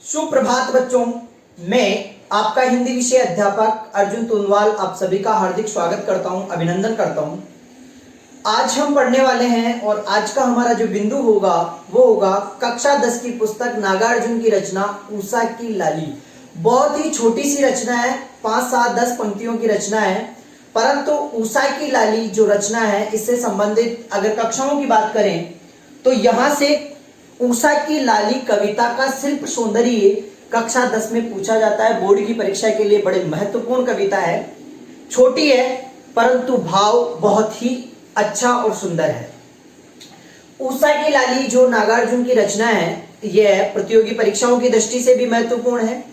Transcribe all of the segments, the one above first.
सुप्रभात बच्चों, मैं आपका हिंदी विषय अध्यापक अर्जुन तुनवाल आप सभी का हार्दिक स्वागत करता हूं, अभिनंदन करता हूं। आज हम पढ़ने वाले हैं और आज का हमारा जो बिंदु होगा वो होगा कक्षा 10 की पुस्तक नागार्जुन की रचना उषा की लाली। बहुत ही छोटी सी रचना है, 5, 7, 10 पंक्तियों की रचना है, परंतु उषा की लाली जो रचना है इससे संबंधित अगर कक्षाओं की बात करें तो यहां से उषा की लाली कविता का शिल्प सौंदर्य कक्षा 10 में पूछा जाता है। बोर्ड की परीक्षा के लिए बड़े महत्वपूर्ण कविता है। छोटी है परंतु भाव बहुत ही अच्छा और सुंदर है। उषा की लाली जो नागार्जुन की रचना है यह प्रतियोगी परीक्षाओं की दृष्टि से भी महत्वपूर्ण है।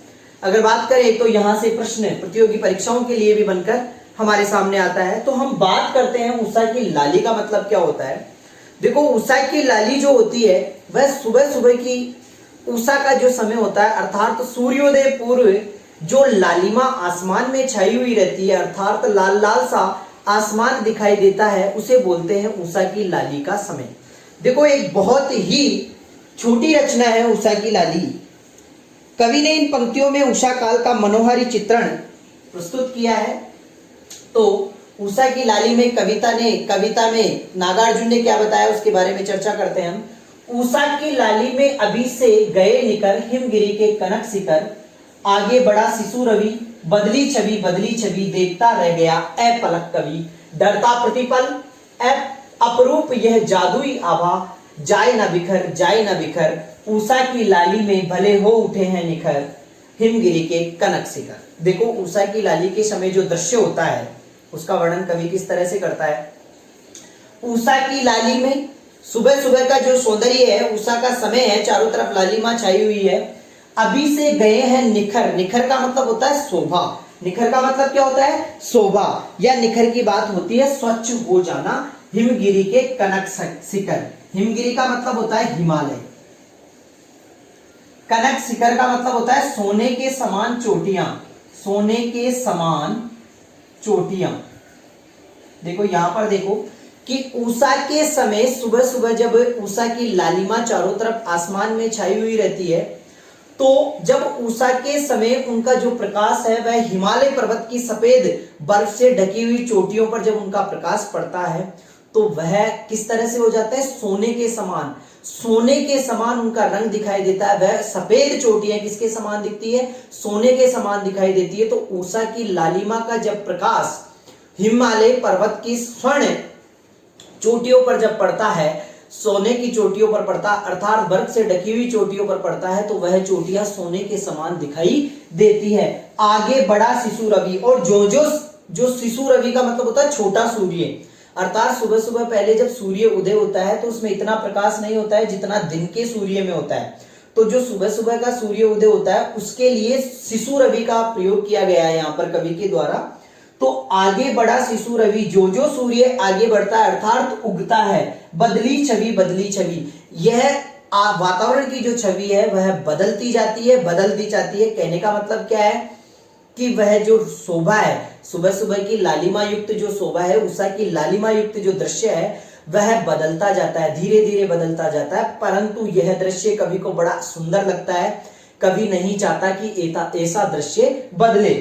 अगर बात करें तो यहां से प्रश्न प्रतियोगी परीक्षाओं के लिए भी बनकर हमारे सामने आता है। तो हम बात करते हैं उषा की लाली का मतलब क्या होता है। देखो, उषा की लाली जो होती है वह सुबह सुबह की उषा का जो समय होता है अर्थात सूर्योदय पूर्व जो लालिमा आसमान में छाई हुई रहती है अर्थात लाल लाल सा आसमान दिखाई देता है उसे बोलते हैं उषा की लाली का समय। देखो, एक बहुत ही छोटी रचना है उषा की लाली। कवि ने इन पंक्तियों में उषा काल का मनोहारी चित्रण प्रस्तुत किया है। तो उषा की लाली में कविता में नागार्जुन ने क्या बताया उसके बारे में चर्चा करते हैं हम। उषा की लाली में अभी से गए निकर हिमगिरी के कनक शिखर, आगे बढ़ा शिशु रवि, बदली छवि देखता रह गया ए पलक कवि, डरता प्रतिपल ए अपरूप यह जादुई आभा, जाए ना बिखर उषा की लाली में भले हो उठे हैं निखर, हिमगिरी के कनक शिखर। देखो, उषा की लाली के समय जो दृश्य होता है उसका वर्णन कवि किस तरह से करता है। उषा की लाली में सुबह सुबह का जो सौंदर्य है, उषा का समय है, चारों तरफ लालिमा छाई हुई है। अभी से गए हैं निखर, निखर का मतलब होता है शोभा। निखर का मतलब क्या होता है? शोभा या निखर की बात होती है स्वच्छ हो जाना। हिमगिरी के कनक शिखर, हिमगिरी का मतलब होता है हिमालय, कनक शिखर का मतलब होता है सोने के समान चोटियां, सोने के समान चोटियां। देखो यहां पर देखो कि उषा के समय सुबह सुबह जब उषा की लालिमा चारों तरफ आसमान में छाई हुई रहती है तो जब उषा के समय उनका जो प्रकाश है वह हिमालय पर्वत की सफेद बर्फ से ढकी हुई चोटियों पर जब उनका प्रकाश पड़ता है तो वह किस तरह से हो जाता है? सोने के समान, सोने के समान उनका रंग दिखाई देता है। वह सफेद चोटियां किसके समान दिखती है? सोने के समान दिखाई देती है। तो उषा की लालिमा का जब प्रकाश हिमालय पर्वत की स्वर्ण चोटियों पर जब पड़ता है, सोने की चोटियों पर पड़ता अर्थात बर्फ से ढकी हुई चोटियों पर पड़ता है तो वह चोटियां सोने के समान दिखाई देती है। आगे बढ़ा शिशु रवि, और जो शिशु रवि का मतलब होता है छोटा सूर्य, अर्थात सुबह सुबह पहले जब सूर्य उदय होता है तो उसमें इतना प्रकाश नहीं होता है जितना दिन के सूर्य में होता है। तो जो सुबह सुबह का सूर्य उदय होता है उसके लिए शिशु रवि का प्रयोग किया गया है यहाँ पर कवि के द्वारा। तो आगे बढ़ा शिशु रवि, जो सूर्य आगे बढ़ता है अर्थात उगता है। बदली छवि, यह वातावरण की जो छवि है वह बदलती जाती है। कहने का मतलब क्या है कि वह जो शोभा है, सुबह सुबह की लालिमा युक्त जो शोभा है, उषा की लालिमा युक्त जो दृश्य है वह बदलता जाता है, धीरे धीरे बदलता जाता है। परंतु यह दृश्य कवि को बड़ा सुंदर लगता है। कवि नहीं चाहता कि ऐसा दृश्य बदले।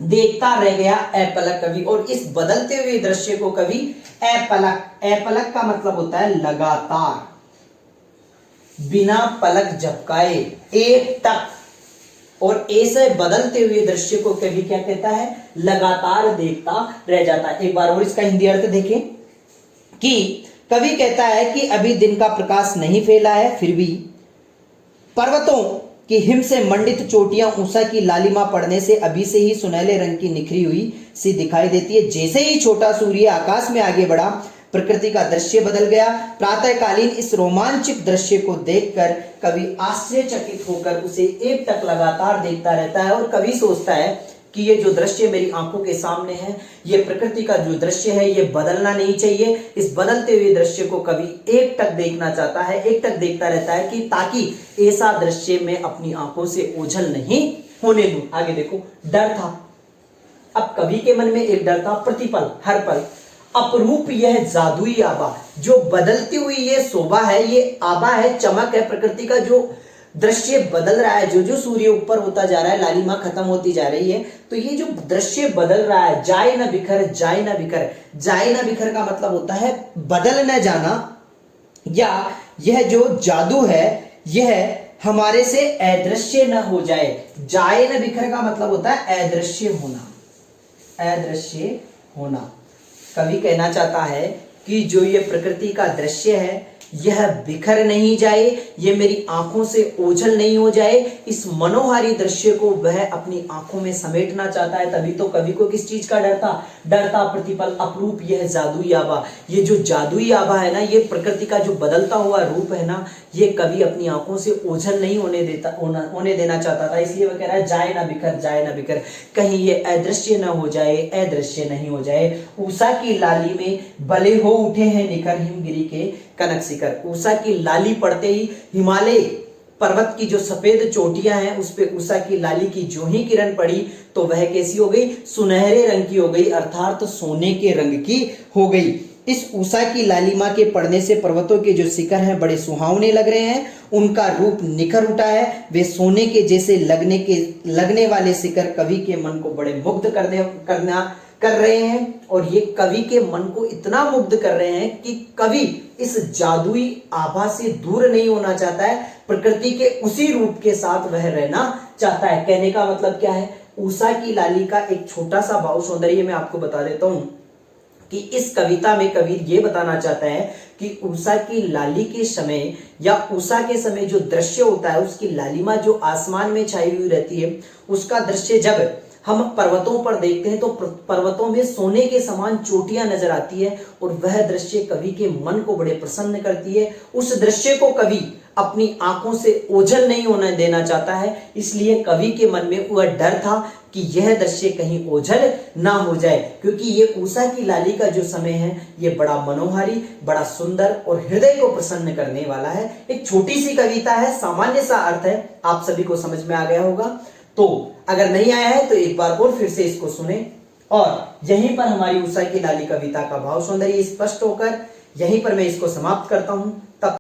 देखता रह गया ए पलक कवि, और इस बदलते हुए दृश्य को कवि ए पलक का मतलब होता है लगातार, बिना पलक झपकाए, एक टक, और ऐसे बदलते हुए दृश्य को कवि क्या कहता है? लगातार देखता रह जाता है। एक बार और इसका हिंदी अर्थ देखें कि कवि कहता है कि अभी दिन का प्रकाश नहीं फैला है फिर भी पर्वतों कि हिम से मंडित चोटियां उषा की लालिमा पड़ने से अभी से ही सुनहले रंग की निखरी हुई सी दिखाई देती है। जैसे ही छोटा सूर्य आकाश में आगे बढ़ा प्रकृति का दृश्य बदल गया। प्रातःकालीन इस रोमांचक दृश्य को देखकर कवि आश्चर्यचकित होकर उसे एक टक लगातार देखता रहता है और कवि सोचता है कि ये जो दृश्य मेरी आंखों के सामने है, ये प्रकृति का जो दृश्य है ये बदलना नहीं चाहिए। इस बदलते हुए दृश्य को कवि एक टक देखना चाहता है, एक टक देखता रहता है कि ताकि ऐसा दृश्य मैं अपनी आंखों से ओझल नहीं होने दूं। आगे देखो, डर था। अब कवि के मन में एक डर था, प्रतिपल, हर पल। अपरूप यह जादुई आभा, जो बदलती हुई ये शोभा है, ये आभा है, चमक है, प्रकृति का जो दृश्य बदल रहा है, जो जो सूर्य ऊपर होता जा रहा है, लालिमा खत्म होती जा रही है, तो ये जो दृश्य बदल रहा है, जाए ना बिखर, जाए ना बिखर, जाए ना बिखर का मतलब होता है बदल न जाना, या यह जो जादू है यह हमारे से अदृश्य न हो जाए। जाए न बिखर का मतलब होता है अदृश्य होना, अदृश्य होना। कवि कहना चाहता है कि जो ये प्रकृति का दृश्य है यह बिखर नहीं जाए, ये मेरी आंखों से ओझल नहीं हो जाए, इस मनोहारी दृश्य को वह अपनी आंखों में समेटना चाहता है। तभी तो कवि को किस चीज का डर था? डर था प्रतिपल अपरूप यह जादुई आभा। ये जो जादुई आभा है ना, ये प्रकृति का जो बदलता हुआ रूप है ना, ये कवि अपनी आंखों से ओझल नहीं होने देना चाहता था। इसलिए वह कह रहा है जाए ना बिखर, जाए ना बिखर, कहीं ये अदृश्य न हो जाए, अदृश्य नहीं हो जाए। ऊषा की लाली में भले हो उठे हैं निखर, हिमगिरी के कनक शिखर। ऊषा की लाली पड़ते ही हिमालय पर्वत की जो सफेद चोटियां हैं उस पे ऊषा की लाली की जो ही किरण पड़ी तो वह कैसी हो गई? सुनहरे रंग की हो गई, अर्थात तो सोने के रंग की हो गई। इस ऊषा की लालिमा के पड़ने से पर्वतों के जो शिखर हैं बड़े सुहावने लग रहे हैं, उनका रूप निखर उठा है, वे सोने के जैसे लगने वाले शिखर कवि के मन को बड़े मुग्ध कर रहे हैं। और ये कवि के मन को इतना मुग्ध कर रहे हैं कि कवि इस जादुई आभा से दूर नहीं होना चाहता है, प्रकृति के उसी रूप के साथ वह रहना चाहता है। कहने का मतलब क्या है? ऊषा की लाली का एक छोटा सा भाव सौंदर्य मैं आपको बता देता हूं कि इस कविता में कवि ये बताना चाहता है कि ऊषा की लाली के समय या ऊषा के समय जो दृश्य होता है, उसकी लालिमा जो आसमान में छाई हुई रहती है, उसका दृश्य जब हम पर्वतों पर देखते हैं तो पर्वतों में सोने के समान चोटियां नजर आती है और वह दृश्य कवि के मन को बड़े प्रसन्न करती है। उस दृश्य को कवि अपनी आंखों से ओझल नहीं होने देना चाहता है, इसलिए कवि के मन में वह डर था कि यह दृश्य कहीं ओझल ना हो जाए, क्योंकि ये ऊषा की लाली का जो समय है ये बड़ा मनोहारी, बड़ा सुंदर और हृदय को प्रसन्न करने वाला है। एक छोटी सी कविता है, सामान्य सा अर्थ है, आप सभी को समझ में आ गया होगा। तो अगर नहीं आया है तो एक बार और फिर से इसको सुने। और यहीं पर हमारी ऊषा की लाली कविता का भाव सौंदर्य स्पष्ट होकर यहीं पर मैं इसको समाप्त करता हूं। तब